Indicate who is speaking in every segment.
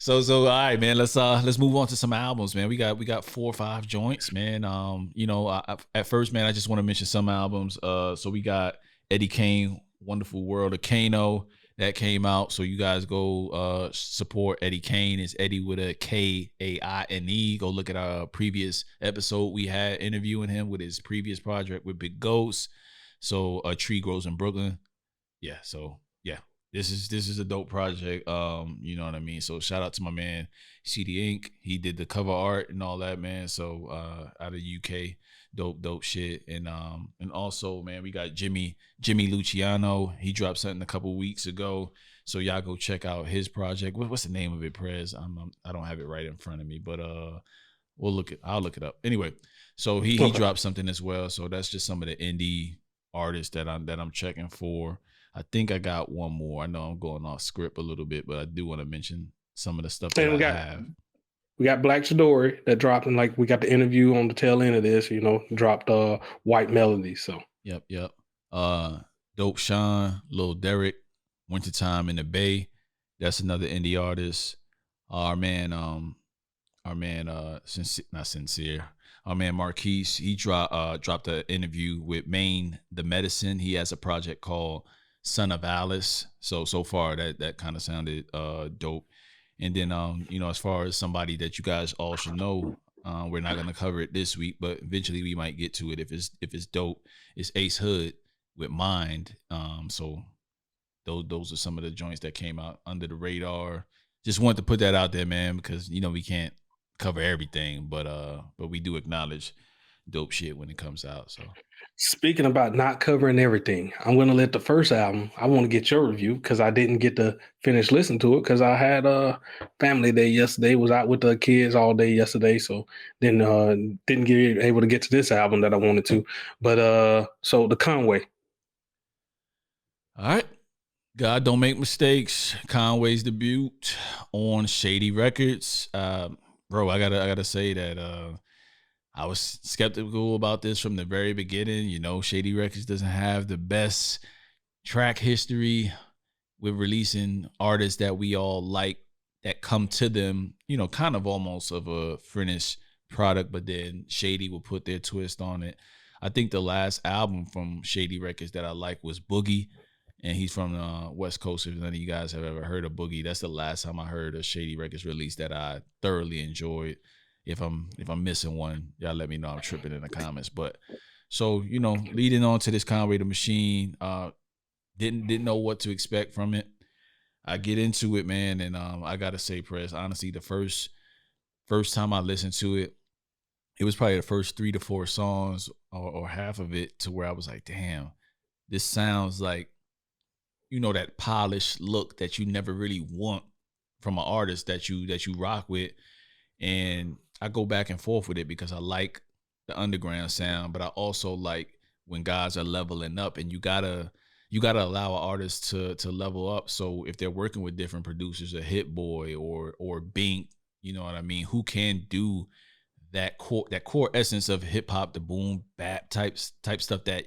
Speaker 1: All right, man. Let's move on to some albums, man. We got 4 or 5 joints, man. At first, man, I just want to mention some albums. So we got Eddie Kane, Wonderful World of Kano, that came out. So you guys go support Eddie Kane. It's Eddie with a Kaine. Go look at our previous episode. We had interviewing him with his previous project with Big Ghost. So A Tree Grows in Brooklyn. Yeah. So yeah. This is a dope project. You know what I mean? So shout out to my man CD Inc. He did the cover art and all that, man. So out of UK, dope shit. And also, man, we got Jimmy Luciano. He dropped something a couple weeks ago. So y'all go check out his project. What's the name of it, Prez? I don't have it right in front of me, but I'll look it up. Anyway, so he dropped something as well. So that's just some of the indie artists that I'm checking for. I think I got one more. I know I'm going off script a little bit, but I do want to mention some of the stuff that I have.
Speaker 2: We got Black Chidori that dropped, and like we got the interview on the tail end of this, dropped White Melody. So
Speaker 1: Yep. Dope Sean, Lil Derek, Wintertime in the Bay. That's another indie artist. Our man not Sincere. Our man Marquise, he dropped an interview with Maine the Medicine. He has a project called Son of Alice. So far that kind of sounded dope. And then as far as somebody that you guys all should know, we're not gonna cover it this week, but eventually we might get to it if it's dope. It's Ace Hood with Mind. So those are some of the joints that came out under the radar. Just wanted to put that out there, man, because we can't cover everything, but we do acknowledge dope shit when it comes out. So
Speaker 2: speaking about not covering everything, I'm going to let the first album, I want to get your review because I didn't get to finish listening to it because I had a family day yesterday, was out with the kids all day yesterday. So then didn't get able to get to this album that I wanted to. But so the Conway.
Speaker 1: All right. God Don't Make Mistakes, Conway's debut on Shady Records. Bro, I gotta say that I was skeptical about this from the very beginning. Shady Records doesn't have the best track history with releasing artists that we all like that come to them, kind of almost of a finished product, but then Shady will put their twist on it. I think the last album from Shady Records that I like was Boogie, and he's from the West Coast. If none of you guys have ever heard of Boogie, that's the last time I heard a Shady Records release that I thoroughly enjoyed. If I'm missing one, y'all let me know. I'm tripping in the comments. But so leading on to this Conway the Machine, didn't know what to expect from it. I get into it, man, and I gotta say, Press, honestly, the first time I listened to it, it was probably the first 3 to 4 songs or half of it to where I was like, damn, this sounds like that polished look that you never really want from an artist that you rock with. And I go back and forth with it because I like the underground sound, but I also like when guys are leveling up, and you gotta allow an artist to level up. So if they're working with different producers, a Hit Boy or Bink, you know what I mean, who can do that core essence of hip hop, the boom bap type stuff that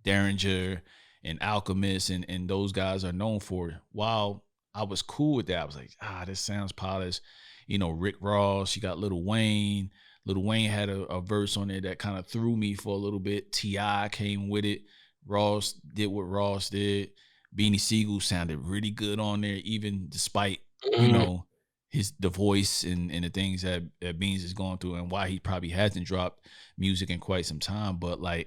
Speaker 1: Derringer and Alchemist and those guys are known for. While I was cool with that, I was like, this sounds polished. Rick Ross, you got Lil Wayne. Lil Wayne had a verse on there that kind of threw me for a little bit. T.I. came with it. Ross did what Ross did. Beanie Siegel sounded really good on there, even despite, the voice and the things that Beans is going through and why he probably hasn't dropped music in quite some time. But I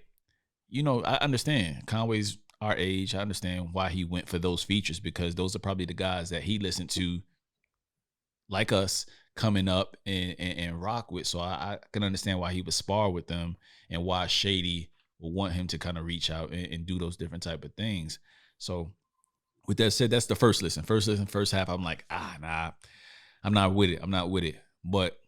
Speaker 1: understand. Conway's our age. I understand why he went for those features because those are probably the guys that he listened to like us coming up and rock with. So I can understand why he would spar with them and why Shady will want him to kind of reach out and do those different type of things. So with that said, that's the first listen. First half, I'm like, nah, I'm not with it. But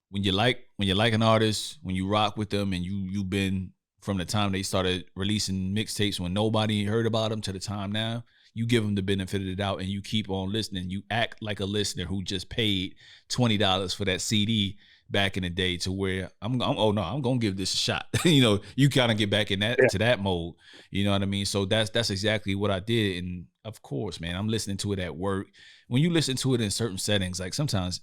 Speaker 1: when you like an artist, when you rock with them and you've been from the time they started releasing mixtapes when nobody heard about them to the time now, you give them the benefit of the doubt and you keep on listening. You act like a listener who just paid $20 for that CD back in the day to where I'm gonna give this a shot. You know, you kind of get back in that
Speaker 2: Yeah.
Speaker 1: to that mode. You know what I mean? So that's exactly what I did. And of course, man, I'm listening to it at work. When you listen to it in certain settings, like sometimes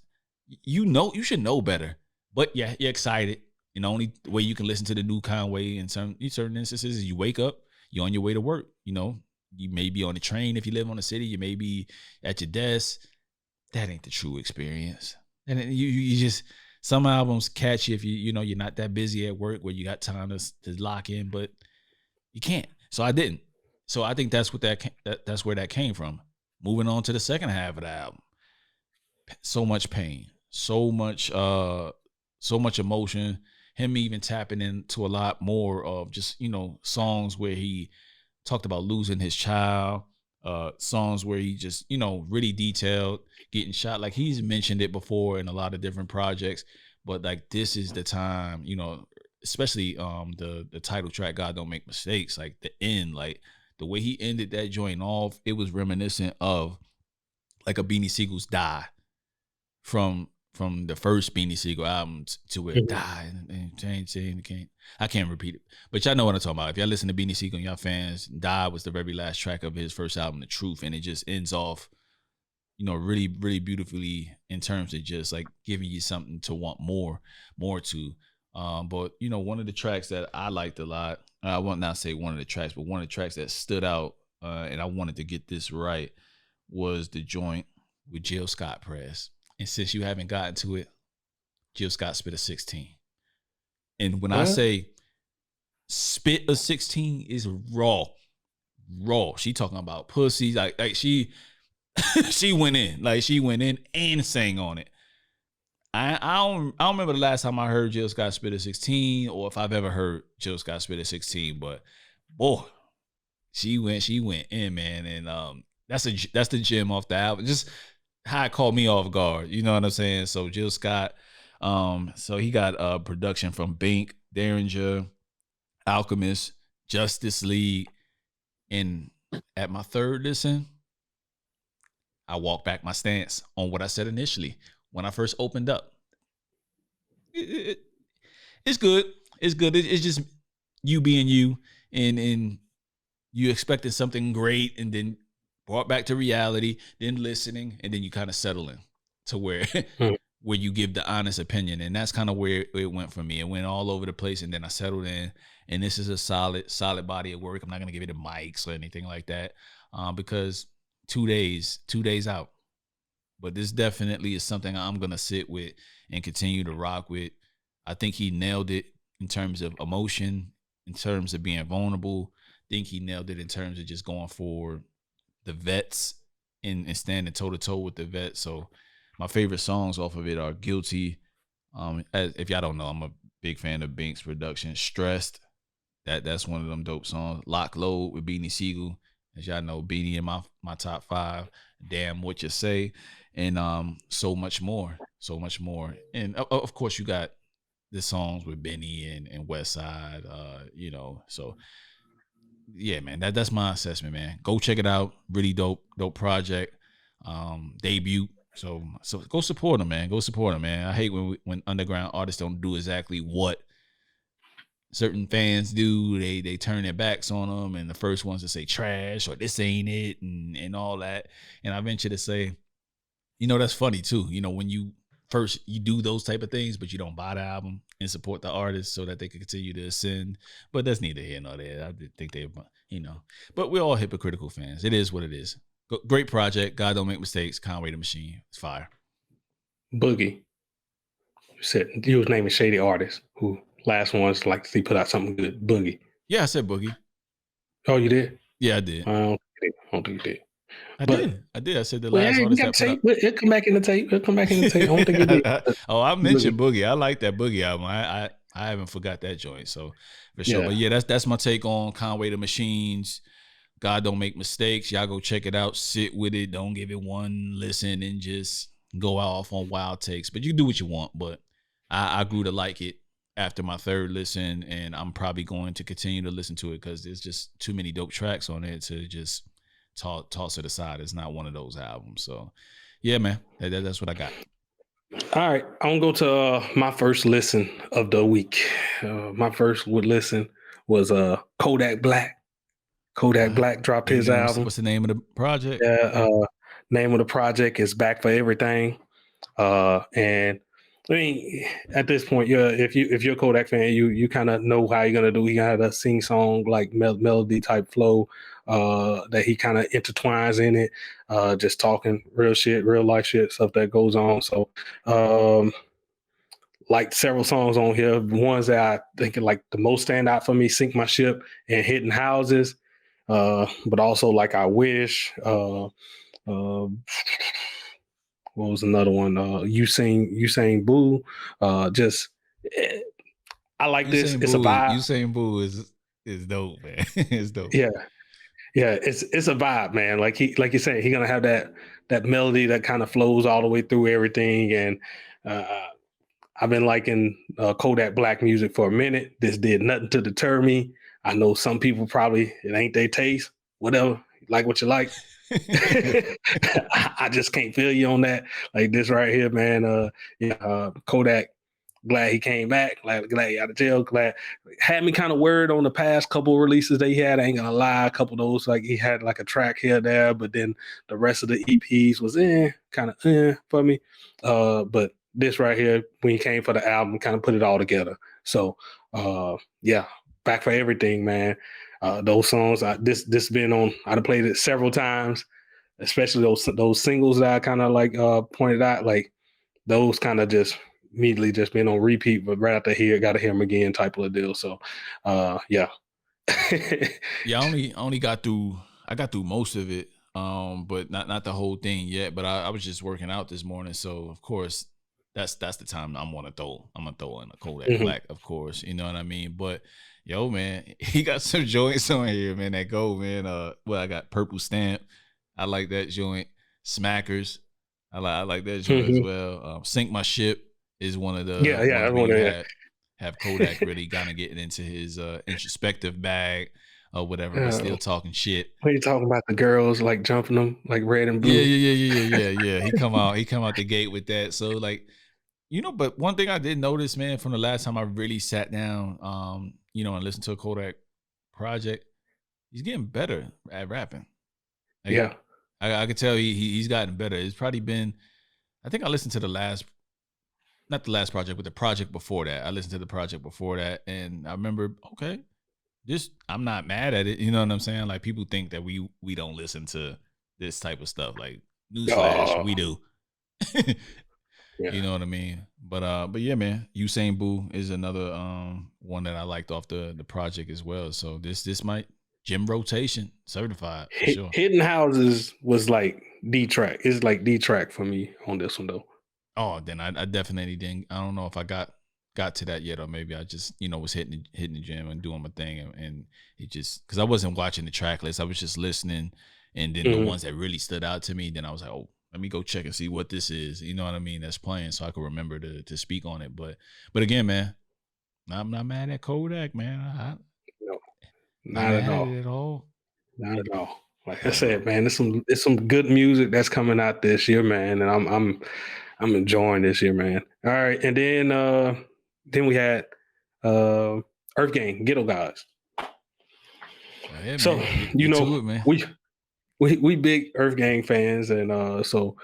Speaker 1: you know you should know better, but yeah, you're excited. And the only way you can listen to the new Conway in certain instances is you wake up, you're on your way to work. You know, you may be on the train if you live on the city, you may be at your desk. That ain't the true experience. And you just some albums catch you if you know you're not that busy at work where you got time to lock in, but you can't. So I didn't. So I think that's what that's where that came from. Moving on to the second half of the album, so much pain, so much emotion. Him even tapping into a lot more of just songs where he talked about losing his child, songs where he just really detailed getting shot. Like he's mentioned it before in a lot of different projects, but like this is the time, especially the title track "God Don't Make Mistakes." Like the end, like the way he ended that joint off, it was reminiscent of like a Beanie Siegel's "Die" from the first Beanie Siegel album to where
Speaker 2: Mhm.
Speaker 1: "Die" and change, I can't repeat it, but y'all know what I'm talking about. If y'all listen to Beanie Siegel and y'all fans, "Die" was the very last track of his first album, The Truth, and it just ends off, really, really beautifully in terms of just like giving you something to want more to. But one of the tracks that I liked a lot, I won't not say one of the tracks, but one of the tracks that stood out, and I wanted to get this right, was the joint with Jill Scott Press. And since you haven't gotten to it, Jill Scott spit a 16. And when I
Speaker 2: What?
Speaker 1: say spit a 16 is raw. Raw. She talking about pussy. Like she she went in. Like she went in and sang on it. I don't remember the last time I heard Jill Scott spit a 16 or if I've ever heard Jill Scott spit a 16, but boy, she went in, man. And that's the gem off the album. Just how it caught me off guard. You know what I'm saying? So Jill Scott, so he got production from Bink, Derringer, Alchemist, Justice League. And at my third listen, I walked back my stance on what I said initially when I first opened up. It, it's good. It's good. It's just you being you, and you expected something great, and then brought back to reality, then listening, and then you kind of settle in to where
Speaker 2: Mhm.
Speaker 1: where you give the honest opinion. And that's kind of where it went for me. It went all over the place, and then I settled in. And this is a solid body of work. I'm not gonna give it a mics or anything like that, because 2 days out. But this definitely is something I'm gonna sit with and continue to rock with. I think he nailed it in terms of emotion, in terms of being vulnerable. I think he nailed it in terms of just going for the vets and standing toe to toe with the vets. So my favorite songs off of it are "Guilty." If y'all don't know, I'm a big fan of Bink's production. "Stressed," that's one of them dope songs. "Lock Load" with Beanie Siegel. As y'all know, Beanie in my top five. "Damn What You Say," and so much more. So much more. And of course you got the songs with Benny and West Side, so yeah, man, that's my assessment, man. Go check it out. Really dope project. Debut. So go support them, man. Go support them, man. I hate when underground artists don't do exactly what certain fans do. They turn their backs on them, and the first ones to say trash or this ain't it and all that. And I venture to say, that's funny too. When you first you do those type of things, but you don't buy the album and support the artist so that they can continue to ascend. But that's neither here nor there. I think but we're all hypocritical fans. It is what it is. Great project. God Don't Make Mistakes. Conway the Machine. It's fire.
Speaker 2: Boogie. You said you was naming shady artists who last ones like to see put out something good. Boogie.
Speaker 1: Yeah, I said Boogie.
Speaker 2: Oh, you did?
Speaker 1: Yeah, I did.
Speaker 2: I don't think you did.
Speaker 1: I
Speaker 2: But
Speaker 1: did. I did. I said the
Speaker 2: well,
Speaker 1: last
Speaker 2: yeah, you
Speaker 1: artist
Speaker 2: got
Speaker 1: that put
Speaker 2: tape.
Speaker 1: up.
Speaker 2: It'll come back in the tape. It'll come back in the tape. I don't think you did.
Speaker 1: Oh, I
Speaker 2: Boogie.
Speaker 1: mentioned Boogie. I like that Boogie album. I haven't forgot that joint. So for sure. But
Speaker 2: Yeah.
Speaker 1: yeah, that's my take on Conway the Machines. God Don't Make Mistakes. Y'all go check it out. Sit with it. Don't give it one listen and just go off on wild takes. But you do what you want. But I grew to like it after my third listen, and I'm probably going to continue to listen to it because there's just too many dope tracks on it to just toss it aside. It's not one of those albums. So yeah, man, that's what I got.
Speaker 2: All right, I'm gonna go to my first listen of the week. My first would listen was Kodak Black. Kodak
Speaker 1: Uh,
Speaker 2: Black dropped
Speaker 1: Break it
Speaker 2: his
Speaker 1: down.
Speaker 2: album.
Speaker 1: What's the name of the project?
Speaker 2: Yeah, name of the project is Back for Everything. And I mean, at this point, yeah, if you're a Kodak fan, you kind of know how you're gonna do. He got a sing song like melody type flow that he kind of intertwines in it, just talking real shit, real life shit, stuff that goes on. So, like several songs on here, ones that I think are like the most stand out for me, "Sink My Ship" and "Hitting Houses," but also like "I Wish." Uh, what was another one? You Sing Boo. Just eh, I like this. It's a vibe.
Speaker 1: Usain Boo is dope, man. It's dope.
Speaker 2: Yeah, yeah. It's a vibe, man. Like you said, he gonna have that melody that kind of flows all the way through everything. And uh, I've been liking Kodak Black music for a minute. This did nothing to deter me. I know some people probably it ain't their taste. Whatever, like what you like. I just can't feel you on that. Like this right here, man. Yeah, Kodak. Glad he came back. Glad he out of jail. Glad had me kind of worried on the past couple releases that he had. I ain't gonna lie, a couple of those like he had like a track here there, but then the rest of the EPs was kind of for me. But this right here, when he came for the album, kind of put it all together. So yeah, back for everything, man. Those songs, this been on. I've played it several times, especially those singles that I kind of like pointed out, like those kind of just immediately just been on repeat, but right after here, got to hear them again type of a deal. So, yeah.
Speaker 1: Yeah, I only got through. I got through most of it, but not the whole thing yet. But I was just working out this morning, so of course that's the time I'm gonna throw. I'm gonna throw in a Kodak
Speaker 2: Mhm.
Speaker 1: Black, of course. You know what I mean? But yo, man, he got some joints on here, man. That go, man. Well, I got Purple Stamp. I like that joint. Smackers. I like that joint as
Speaker 2: Mhm.
Speaker 1: well. Sink My Ship is one of
Speaker 2: Yeah,
Speaker 1: the
Speaker 2: yeah,
Speaker 1: ones
Speaker 2: that's
Speaker 1: where
Speaker 2: one
Speaker 1: you
Speaker 2: of
Speaker 1: have Kodak really kind of getting into his introspective bag or whatever, but
Speaker 2: uh,
Speaker 1: still talking shit.
Speaker 2: when you talking about the girls like jumping them like red and
Speaker 1: Yeah,
Speaker 2: blue.
Speaker 1: yeah, yeah, yeah, yeah, yeah, yeah. He come out the gate with that. So like, but one thing I did notice, man, from the last time I really sat down, and listened to a Kodak project, he's getting better at rapping. Like
Speaker 2: Yeah.
Speaker 1: I could tell he's gotten better. It's probably been, I think I listened to not the last project, but the project before that. I listened to the project before that, and I remember, okay, just I'm not mad at it. You know what I'm saying? Like people think that we don't listen to this type of stuff. Like newsflash,
Speaker 2: Oh,
Speaker 1: we do.
Speaker 2: yeah.
Speaker 1: You know what I mean? But yeah, man, Usain Boo is another one that I liked off the project as well. So this might gym rotation certified for sure.
Speaker 2: Hidden Houses was like D track. It's like D track for me on this one though.
Speaker 1: Oh, then I definitely didn't. I don't know if I got to that yet, or maybe I just was hitting the gym and doing my thing, and it just because I wasn't watching the track list, I was just listening, and then the
Speaker 2: Mhm.
Speaker 1: ones that really stood out to me, then I was like, oh, let me go check and see what this is. You know what I mean? That's playing, so I can remember to speak on it. But again, man, I'm not mad at Kodak, man.
Speaker 2: No,
Speaker 1: Not
Speaker 2: not at
Speaker 1: mad at
Speaker 2: all.
Speaker 1: it at all.
Speaker 2: Not at all. Like I
Speaker 1: Not at
Speaker 2: said,
Speaker 1: all.
Speaker 2: man, there's some good music that's coming out this year, man, and I'm enjoying this year, man. All right, and then we had uh Earth Gang, Ghetto Gods.
Speaker 1: Yeah,
Speaker 2: So,
Speaker 1: man, get
Speaker 2: you
Speaker 1: get
Speaker 2: know,
Speaker 1: to it, man.
Speaker 2: we big Earth Gang fans, and so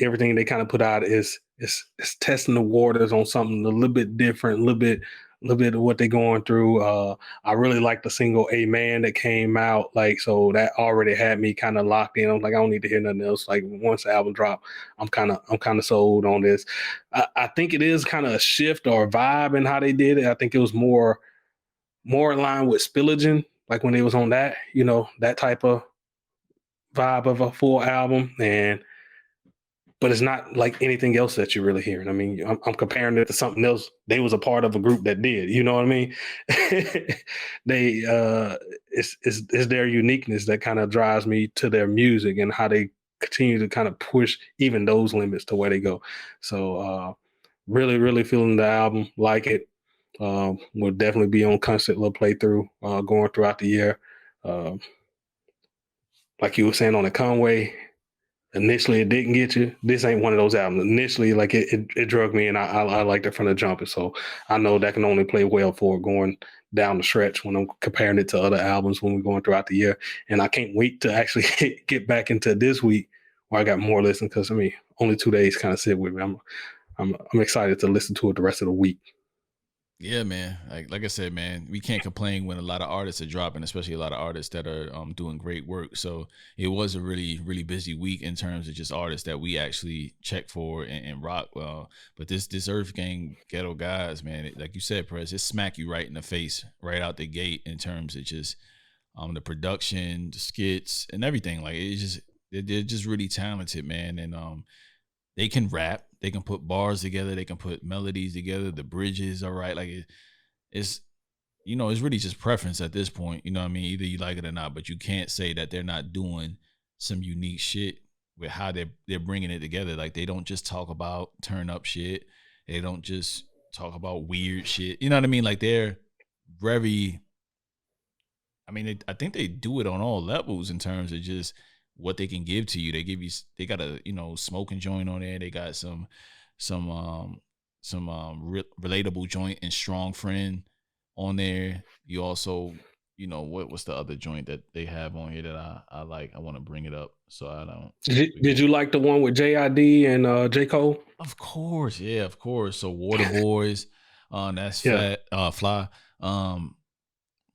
Speaker 2: everything they kind of put out is testing the waters on something a little bit different, a little bit of what they're going through. I really like the single "A Man" that came out, like so that already had me kind of locked in. I'm like, I don't need to hear nothing else. Like once the album dropped, I'm kind of sold on this. I think it is kind of a shift or a vibe in how they did it. I think it was more in line with Spillaging, like when they was on that, that type of vibe of a full album, and but it's not like anything else that you're really hearing. I mean, I'm comparing it to something else. They was a part of a group that did. You know what I mean? they it's their uniqueness that kind of drives me to their music and how they continue to kind of push even those limits to where they go. So really, really feeling the album, like it. Will definitely be on constant little playthrough going throughout the year. Um, like you were saying on the Conway, Initially, it didn't get you. This ain't one of those albums. Initially, like it drug me, and I liked it from the jump. And so I know that can only play well for it going down the stretch when I'm comparing it to other albums when we're going throughout the year. And I can't wait to actually get back into this week where I got more listen because I mean, only 2 days kind of sit with me. I'm excited to listen to it the rest of the week.
Speaker 1: Yeah, man. Like I said, man, we can't complain when a lot of artists are dropping, especially a lot of artists that are doing great work. So it was a really busy week in terms of just artists that we actually check for and rock. But this Earth Gang Ghetto Guys, man, like you said, Prez, it smack you right in the face right out the gate in terms of just the production, the skits, and everything. Like it's just they're just really talented, man, and they can rap, they can put bars together, they can put melodies together, the bridges are right. Like it's it's really just preference at this point. You know what I mean? Either you like it or not, but you can't say that they're not doing some unique shit with how they're bringing it together. Like they don't just talk about turn up shit. They don't just talk about weird shit. You know what I mean? Like they're very. I mean, I think they do it on all levels in terms of just what they can give to you. They got a smoking joint on there. They got some relatable joint and strong friend on there. You also what's the other joint that they have on here that I like. I want to bring it up so I don't
Speaker 2: Did
Speaker 1: forget.
Speaker 2: you like the one with JID and J Cole?
Speaker 1: Of course, yeah, of course. So Water Boys, that's
Speaker 2: Yeah,
Speaker 1: fat, fly.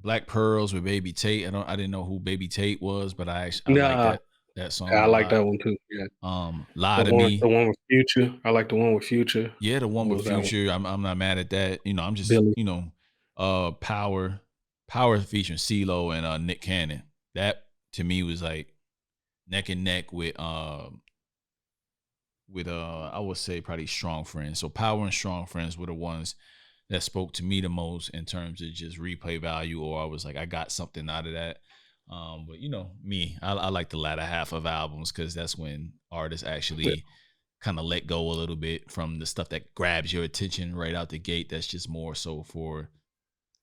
Speaker 1: Black Pearls with Baby Tate. I didn't know who Baby Tate was, but I like
Speaker 2: nah,
Speaker 1: that song
Speaker 2: I
Speaker 1: a
Speaker 2: like
Speaker 1: lot.
Speaker 2: that one too. Yeah,
Speaker 1: Lie to Me.
Speaker 2: the one with Future. I like the one with Future.
Speaker 1: Yeah, the one
Speaker 2: What
Speaker 1: with
Speaker 2: was that one?
Speaker 1: Future. I'm not mad at that. I'm just,
Speaker 2: Billy.
Speaker 1: Power featuring CeeLo and Nick Cannon. That to me was like neck and neck with I would say probably Strong Friends. So Power and Strong Friends were the ones that spoke to me the most in terms of just replay value, or I was like, I got something out of that. But me, I like the latter half of albums because that's when artists actually kind of let go a little bit from the stuff that grabs your attention right out the gate. That's just more so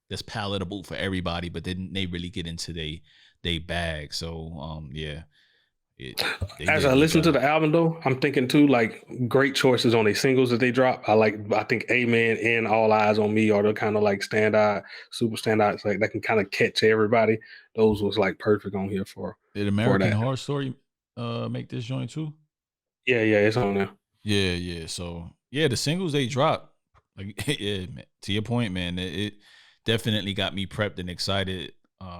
Speaker 1: that's palatable for everybody, but then they really get into they bag. So yeah, they
Speaker 2: As
Speaker 1: did a
Speaker 2: I
Speaker 1: good
Speaker 2: listen to
Speaker 1: job.
Speaker 2: the album though, I'm thinking too like great choices on the singles that they drop. I think Amen and All Eyes on Me are the kind of like super standouts like that can kind of catch everybody. Those was like perfect on here
Speaker 1: Did
Speaker 2: for
Speaker 1: American
Speaker 2: that.
Speaker 1: Horror Story make this joint too?
Speaker 2: Yeah, it's on there.
Speaker 1: Yeah. So yeah, the singles they dropped, like yeah, man, to your point, man, it definitely got me prepped and excited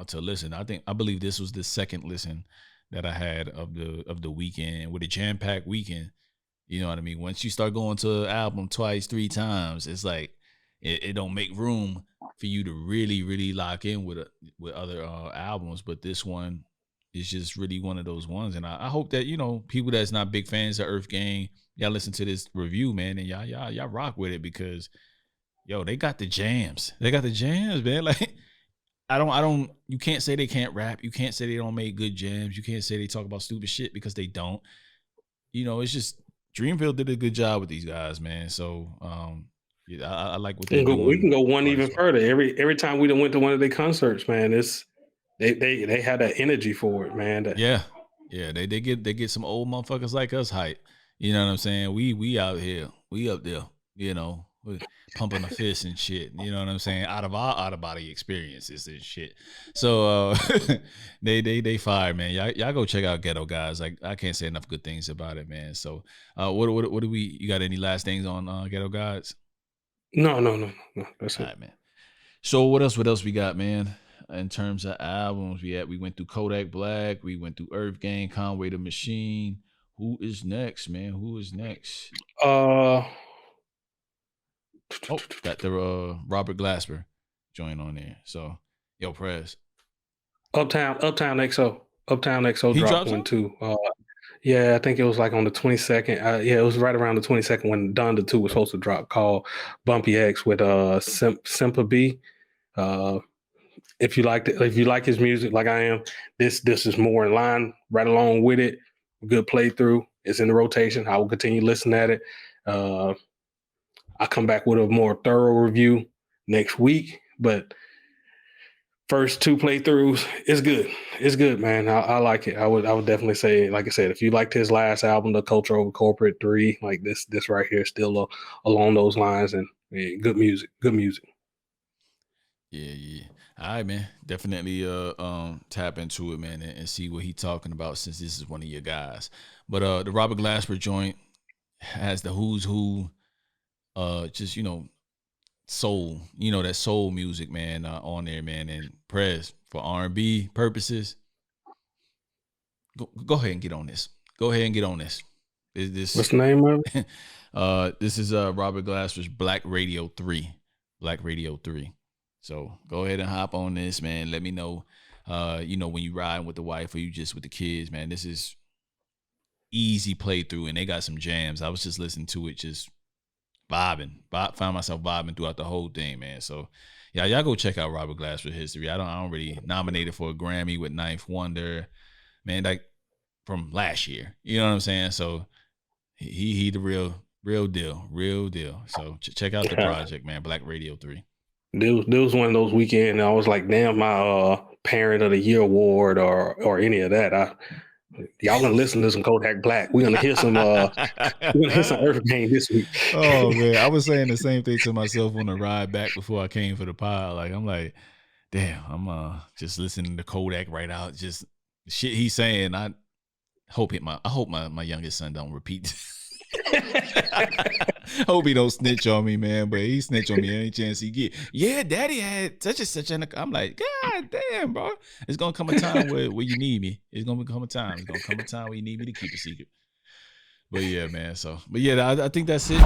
Speaker 1: to listen. I believe this was the second listen that I had of the weekend with a jam packed weekend. You know what I mean? Once you start going to an album twice, three times, it's like it don't make room for you to really lock in with other albums. But this one is just really one of those ones, and I hope that people that's not big fans of Earth Gang, y'all listen to this review, man, and y'all rock with it because they got the jams. They got the jams, man. Like I don't. You can't say they can't rap. You can't say they don't make good jams. You can't say they talk about stupid shit because they don't. It's just Dreamville did a good job with these guys, man. So yeah, I like what they're
Speaker 2: We
Speaker 1: doing
Speaker 2: can go one even
Speaker 1: artist wise.
Speaker 2: further. Every time we done went to one of their concerts, man, it's they had that energy for it, man.
Speaker 1: Yeah, yeah, they get some old motherfuckers like us hype. You know what I'm saying? We out here, we up there. We pumping a fist and shit. You know what I'm saying? Out of our out of body experiences and shit. So they fire, man. Y'all go check out Ghetto Guys. Like I can't say enough good things about it, man. So what do we? You got any last things on Ghetto Guys?
Speaker 2: No. That's
Speaker 1: All
Speaker 2: it.
Speaker 1: right, man. So what else? What else we got, man? In terms of albums, we went through Kodak Black, we went through Earth Gang, Conway the Machine. Who is next, man? Who is next?
Speaker 2: Uh,
Speaker 1: Oh, got the Robert Glasper joint on there. So, yo, Prez.
Speaker 2: Uptown XO
Speaker 1: He
Speaker 2: dropped
Speaker 1: dropped
Speaker 2: one
Speaker 1: some?
Speaker 2: too. Yeah, I think it was like on the 22nd. Yeah, it was right around the 22nd when Donda 2 was supposed to drop, called Bumpy X with Simpa B. Uh, if you like his music like I am, this is more in line, right along with it. Good playthrough. It's in the rotation. I will continue listening at it. Uh, I'll come back with a more thorough review next week. But first two playthroughs, it's good. It's good, man. I like it. I would definitely say, like I said, if you liked his last album, The Culture Over Corporate 3, like this right here, still along those lines, and yeah, good music. Good music.
Speaker 1: Yeah, yeah. All right, man. Definitely tap into it, man, and see what he talking about since this is one of your guys. But the Robert Glasper joint has the who's who, just soul, that soul music, man, on there, man. And press for R&B purposes. Go ahead and get on this. Go ahead and get on this.
Speaker 2: What's the name of it?
Speaker 1: This is Robert Glasper's Black Radio 3. Black Radio 3. So go ahead and hop on this, man. Let me know, when you riding with the wife or you just with the kids, man. This is easy playthrough, and they got some jams. I was just listening to it, just vibing. Found myself vibing throughout the whole thing, man. So yeah, y'all go check out Robert Glasper history. I don't really nominated for a Grammy with Ninth Wonder, man. Like from last year, you know what I'm saying? So he the real deal. So check out the project, man. Black Radio 3.
Speaker 2: There was one of those weekends, and I was like, damn, my Parent of the Year award or any of that. Y'all gonna listen to some Kodak Black. We're gonna hear some EARTHGANG this week.
Speaker 1: Oh man, I was saying the same thing to myself on the ride back before I came for the pod. Like I'm like, damn, I'm just listening to Kodak right out. Just shit he's saying. I hope my youngest son don't repeat. Hope he don't snitch on me, man. But he snitch on me any chance he get. Yeah, daddy had such and such. I'm like, God damn, bro. It's gonna come a time where you need me. It's gonna come a time. It's gonna come a time where you need me to keep a secret. But yeah, man. But yeah, I think that's it.